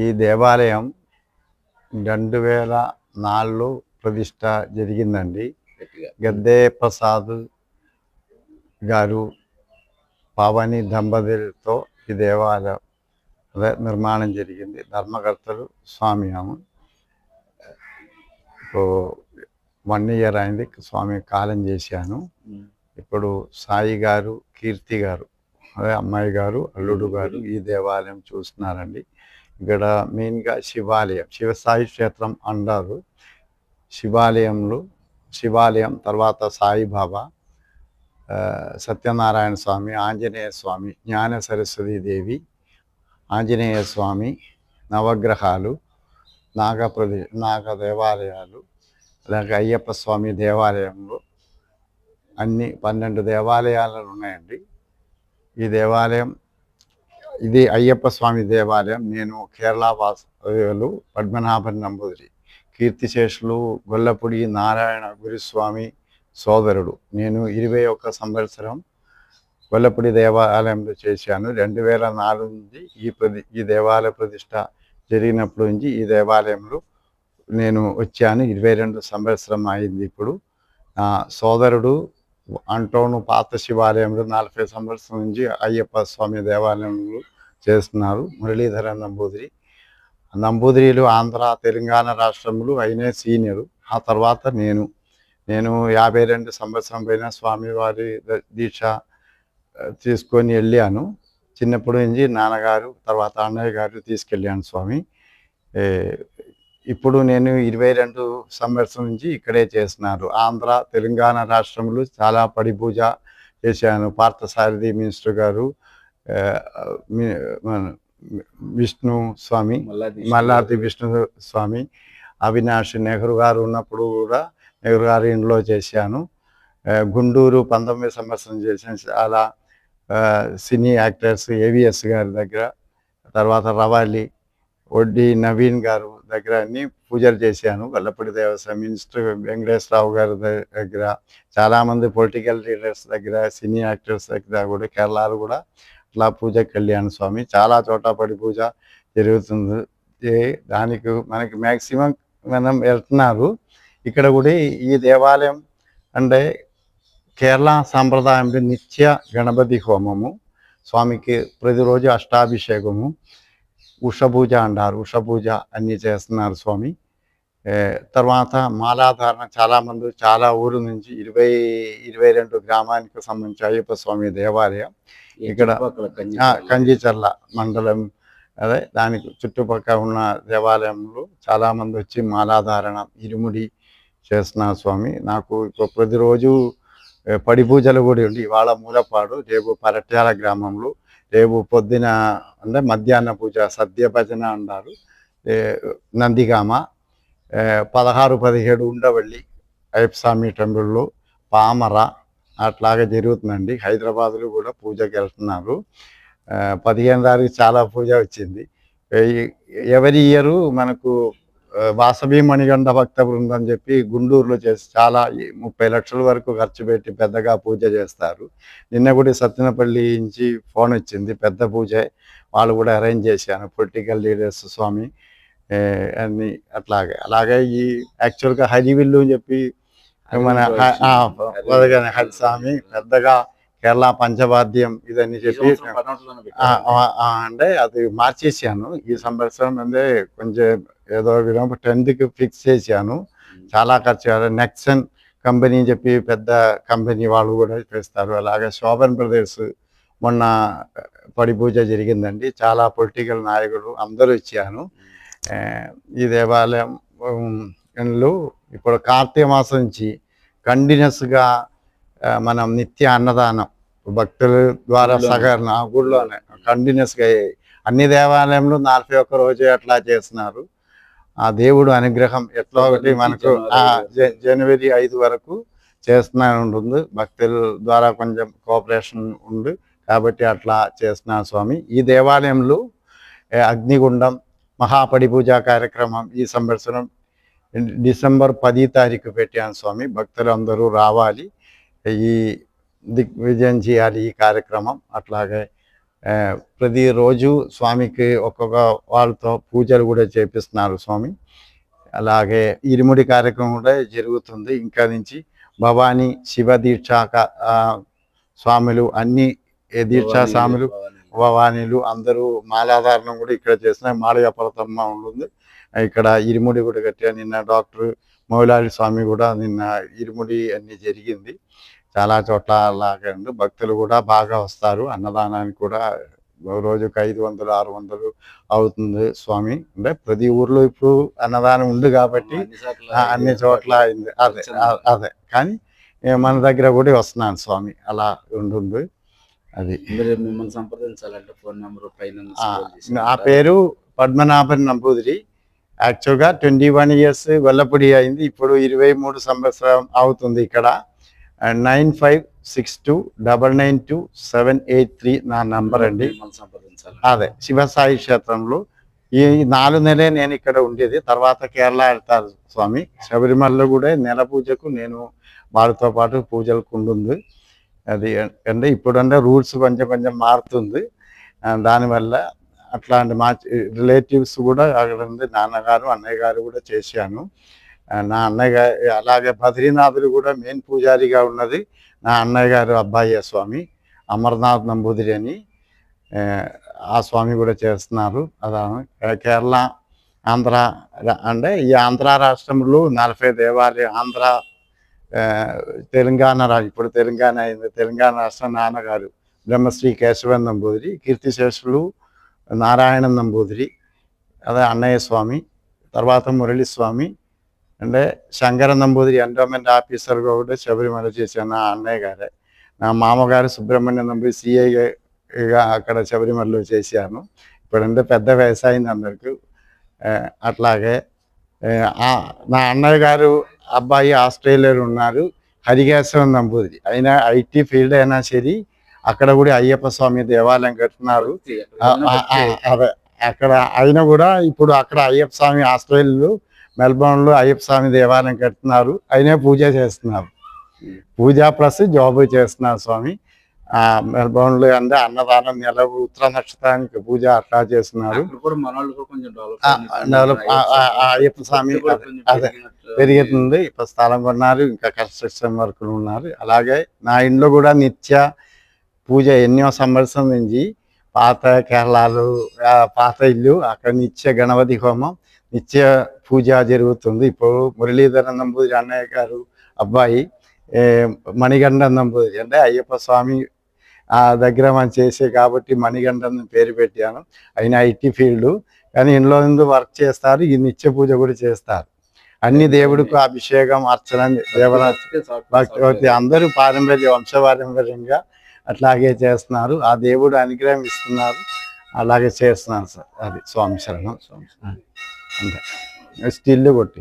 ఈ దేవాలయం 2004లో ప్రతిష్ట జరిగిందండి. గద్దే ప్రసాద్ గారు, పావని దంపతులతో ఈ దేవాలయం నిర్మాణం జరిగింది. ధర్మకర్తలు స్వామి. ఇప్పుడు 1 ఇయర్ అయింది స్వామి కాలం చేశాను. ఇప్పుడు సాయి గారు, కీర్తి గారు, అదే అమ్మాయి గారు, అల్లుడు గారు ఈ దేవాలయం చూస్తున్నారండి. ఇక్కడ మెయిన్గా శివాలయం, శివసాయి క్షేత్రం అంటారు. శివాలయం తర్వాత సాయిబాబా, సత్యనారాయణ స్వామి, ఆంజనేయ స్వామి, జ్ఞాన సరస్వతి దేవి, ఆంజనేయ స్వామి, నవగ్రహాలు, నాగ దేవాలయాలు, అలాగే అయ్యప్ప స్వామి దేవాలయంలో అన్ని 12 దేవాలయాలు ఉన్నాయండి. ఈ దేవాలయం ఇది అయ్యప్ప స్వామి దేవాలయం. నేను కేరళ వాసులు పద్మనాభన్ నంబూదిరి, కీర్తిశేషులు గొల్లపూడి నారాయణ గురుస్వామి సోదరుడు. నేను 21 సంవత్సరం గొల్లపూడి దేవాలయంలో చేశాను. 2004 నుంచి ఈ దేవాలయ ప్రతిష్ట జరిగినప్పటి నుంచి ఈ దేవాలయంలో నేను వచ్చాను. 22 సంవత్సరం అయింది. ఇప్పుడు నా సోదరుడు అంటోను పాత శివాలయంలో 40 సంవత్సరం నుంచి అయ్యప్ప స్వామి దేవాలయంలో చేస్తున్నారు. మురళీధరన్ నంబూదిరిలు ఆంధ్ర తెలంగాణ రాష్ట్రములు అయినా సీనియరు. ఆ తర్వాత నేను 52 సంవత్సరం పైన స్వామివారి దీక్ష తీసుకొని వెళ్ళాను. చిన్నప్పటి నుంచి నాన్నగారు తర్వాత అన్నయ్య గారు తీసుకెళ్ళాను స్వామి. ఇప్పుడు నేను 22 సంవత్సరం నుంచి ఇక్కడే చేస్తున్నారు. ఆంధ్ర తెలంగాణ రాష్ట్రములు చాలా పడి పూజ చేశాను. పార్థసారథి మినిస్టర్ గారు, విష్ణు స్వామి, మల్లాది విష్ణు స్వామి, అవినాష్ నెహ్రూ గారు ఉన్నప్పుడు కూడా నెహ్రూ గారి ఇంట్లో చేశాను. గుంటూరు 19 సంవత్సరం చేశాను. చాలా సినీ యాక్టర్స్ ఏవిఎస్ గారి దగ్గర, తర్వాత రవాలి వడ్డీ నవీన్ గారు దగ్గర అన్ని పూజలు చేశాను. గొల్లపూడి దేవస్థానం మినిస్టర్ వెంకటేశ్వరరావు గారి దగ్గర, చాలామంది పొలిటికల్ లీడర్స్ దగ్గర, సినీ యాక్టర్స్ దగ్గర కూడా, కేరళలో కూడా అట్లా పూజకి వెళ్ళాను స్వామి. చాలా చోట పడి పూజ జరుగుతుంది. దానికి మనకి మ్యాక్సిమం మనం వెళ్తున్నారు. ఇక్కడ కూడా ఈ దేవాలయం అంటే కేరళ సాంప్రదాయంలో నిత్య గణపతి హోమము, స్వామికి ప్రతిరోజు అష్టాభిషేకము, ఉషపూజ అంటారు. ఉషపూజ అన్నీ చేస్తున్నారు స్వామి. తర్వాత మాలాధారణ చాలామంది చాలా ఊరు నుంచి 22 గ్రామానికి సంబంధించి అయ్యప్ప స్వామి దేవాలయం ఇక్కడ కంచిచర్ల మండలం, అదే దానికి చుట్టుపక్కల ఉన్న దేవాలయంలో చాలామంది వచ్చి మాలాధారణ ఇరుముడి చేస్తున్నారు స్వామి. నాకు ఇప్పుడు ప్రతిరోజు పడి పూజలు కూడా ఉండి, ఇవాళ మూలపాడు, రేపు పరట్యాల గ్రామంలో, రేపు పొద్దున అంటే మధ్యాహ్న పూజ సద్య భజన అంటారు. నందిగామ 16, 17 ఉండవల్లి అయ్యప్ప స్వామి టెంపుల్లో, పామర అట్లాగే జరుగుతుందండి. హైదరాబాద్లో కూడా పూజకి వెళ్తున్నారు. 15 తారీఖు చాలా పూజ వచ్చింది. ఎవరి ఇయరు మనకు వాసవి మణిగండ భక్త బృందం చెప్పి గుంటూరులో చేసి చాలా 30 లక్షల వరకు ఖర్చు పెట్టి పెద్దగా పూజ చేస్తారు. నిన్న కూడా సత్తెనపల్లి నుంచి ఫోన్ వచ్చింది, పెద్ద పూజ వాళ్ళు కూడా అరేంజ్ చేశాను. పొలిటికల్ లీడర్స్ స్వామి అన్ని అలాగే ఈ యాక్చువల్గా హరివిల్లు అని చెప్పి మన హరిస్వామి పెద్దగా కేరళ పంచవాద్యం ఇదని చెప్పి అంటే అది మార్చేసాను. ఈ సంవత్సరం అంటే కొంచెం ఏదో విధంగా 10కి ఫిక్స్ చేశాను. చాలా ఖర్చు. నెక్సన్ కంపెనీ చెప్పి పెద్ద కంపెనీ వాళ్ళు కూడా చేస్తారు. అలాగే శోభన్ బ్రదర్స్ మొన్న పడి పూజ జరిగిందండి. చాలా పొలిటికల్ నాయకులు అందరూ ఇచ్చాను. ఈ దేవాలయంలో ఇప్పుడు కార్తీక మాసం నుంచి కంటిన్యూస్గా మనం నిత్య అన్నదానం భక్తుల ద్వారా సహకరణ గుడిలోనే కంటిన్యూస్గా అన్ని దేవాలయంలో 41 రోజు అట్లా చేస్తున్నారు. ఆ దేవుడు అనుగ్రహం ఎట్లా ఒకటి మనకు జనవరి 5 వరకు చేస్తూనే ఉంటుంది. భక్తుల ద్వారా కొంచెం కోఆపరేషన్ ఉంది కాబట్టి అట్లా చేస్తున్నారు స్వామి. ఈ దేవాలయంలో అగ్నిగుండం మహాపడి పూజా కార్యక్రమం ఈ సంవత్సరం డిసెంబర్ 10 తారీఖు పెట్టాను స్వామి. భక్తులు అందరూ రావాలి, ఈ దిగ్విజయం చేయాలి ఈ కార్యక్రమం. అట్లాగే ప్రతిరోజు స్వామికి ఒక్కొక్క వాళ్ళతో పూజలు కూడా చేపిస్తున్నారు స్వామి. అలాగే ఇరుముడి కార్యక్రమం కూడా జరుగుతుంది. ఇంకా నుంచి భవానీ శివ దీక్ష స్వాములు అన్ని దీక్షా స్వాములు భవానీలు అందరూ మాలాధారణం కూడా ఇక్కడ చేస్తున్నారు. మాళయపరతమ్మ ఉంటుంది ఇక్కడ. ఇరుముడి కూడా కట్టారు. నిన్న డాక్టర్ మౌలాలి స్వామి కూడా నిన్న ఇరుముడి అన్ని జరిగింది. చాలా చోట్ల అలాగే ఉంది. భక్తులు కూడా బాగా వస్తారు. అన్నదానానికి కూడా రోజుకు 500 600 అవుతుంది స్వామి. అంటే ప్రతి ఊర్లో ఇప్పుడు అన్నదానం ఉంది కాబట్టి అన్ని చోట్ల అయింది. అదే కానీ మన దగ్గర కూడా వస్తున్నాను స్వామి. అలా ఉంటుంది. అది మిమ్మల్ని సంప్రదించాలంటే ఫోన్ నెంబర్ పైన. నా పేరు పద్మనాభన్ నంబూదిరి. యాక్చువల్గా 21 ఇయర్స్ గొల్లపూడి అయింది. ఇప్పుడు 23 సంవత్సరం అవుతుంది ఇక్కడ. 9562992783 నా నంబర్ అండి. అదే శివసాయి క్షేత్రంలో ఈ 4 నెలలే నేను ఇక్కడ ఉండేది. తర్వాత కేరళ వెళ్తారు స్వామి. శబరిమలలో కూడా నెల పూజకు నేను వాళ్ళతో పాటు పూజలకు ఉంటుంది. అది అంటే ఇప్పుడంటే రూల్స్ కొంచెం కొంచెం మారుతుంది. దానివల్ల అట్లాంటి మా రిలేటివ్స్ కూడా అక్కడ ఉంది. నాన్నగారు అన్నయ్య గారు కూడా చేశాను. నా అన్నయ్య గారు అలాగే బద్రీనాథులు కూడా మెయిన్ పూజారిగా ఉన్నది నా అన్నయ్య గారు అబ్బాయి స్వామి అమర్నాథ్ నంబూదిరి అని. ఆ స్వామి కూడా చేస్తున్నారు. అలా కేరళ ఆంధ్ర అంటే ఈ ఆంధ్ర రాష్ట్రంలో 40 దేవాలయం. ఆంధ్ర తెలంగాణ ఇప్పుడు తెలంగాణ అయింది. తెలంగాణ రాష్ట్రం నాన్నగారు బ్రహ్మశ్రీ కేశవన్ నంబూదిరి, కీర్తిశేషులు నారాయణ నంబూదిరి, అదే అన్నయ్య స్వామి. తర్వాత మురళి స్వామి అంటే శంకర నంబూదిరి ఎండోమెంట్ ఆఫీసర్గా కూడా శబరిమల చేశాను నా అన్నయ్య గారే. నా మామగారు సుబ్రహ్మణ్య నంబూదిరి సిఐగా అక్కడ శబరిమలలో చేశాను. ఇప్పుడంటే పెద్ద వ్యవసాయం అందరికీ. అట్లాగే నా అన్నయ్య గారు అబ్బాయి ఆస్ట్రేలియాలో ఉన్నారు, హరికేశవన్ నంబూదిరి. అయినా ఐటీ ఫీల్డ్ అయినా సరే అక్కడ కూడా అయ్యప్ప స్వామి దేవాలయం కడుతున్నారు. అదే అక్కడ అయినా కూడా ఇప్పుడు అక్కడ అయ్యప్ప స్వామి ఆస్ట్రేలియాలో మెల్బోర్న్లో అయ్యప్ప స్వామి దేవాలయం కడుతున్నారు. అయినా పూజ చేస్తున్నారు. పూజ ప్లస్ జాబ్ చేస్తున్నారు స్వామి. మెల్బోర్న్లో అంటే అన్నదానం నెల ఉత్తర నక్షత్రానికి పూజ అట్లా చేస్తున్నారు. అయ్యప్ప స్వామి అదే పెరుగుతుంది. ఇప్పుడు స్థలం కొన్నారు, ఇంకా కన్స్ట్రక్షన్ వర్క్లు ఉన్నారు. అలాగే నా ఇంట్లో కూడా నిత్య పూజ ఎన్నో సంవత్సరం నుంచి పాత కేరళలో పాత ఇల్లు అక్కడ నిత్య గణపతి హోమం నిత్య పూజ జరుగుతుంది. ఇప్పుడు మురళీధర నంబూదిరి అన్నయ్య గారు అబ్బాయి మణిగండ నంబూదిరి అంటే అయ్యప్ప స్వామి దగ్గర మనం చేసే కాబట్టి మణిగండం పేరు పెట్టాను. అయినా ఐటీ ఫీల్డ్ కానీ ఇంట్లో నుండి వర్క్ చేస్తారు. ఈ నిత్య పూజ కూడా చేస్తారు. అన్ని దేవుడికి అభిషేకం అర్చన భక్తి అందరూ వంశపారంపర్యంగా అట్లాగే చేస్తున్నారు. ఆ దేవుడు అనుగ్రహం ఇస్తున్నారు. అలాగే చేస్తున్నారు సార్. అది స్వామి శరణం. అంతే స్టిల్ కొట్టి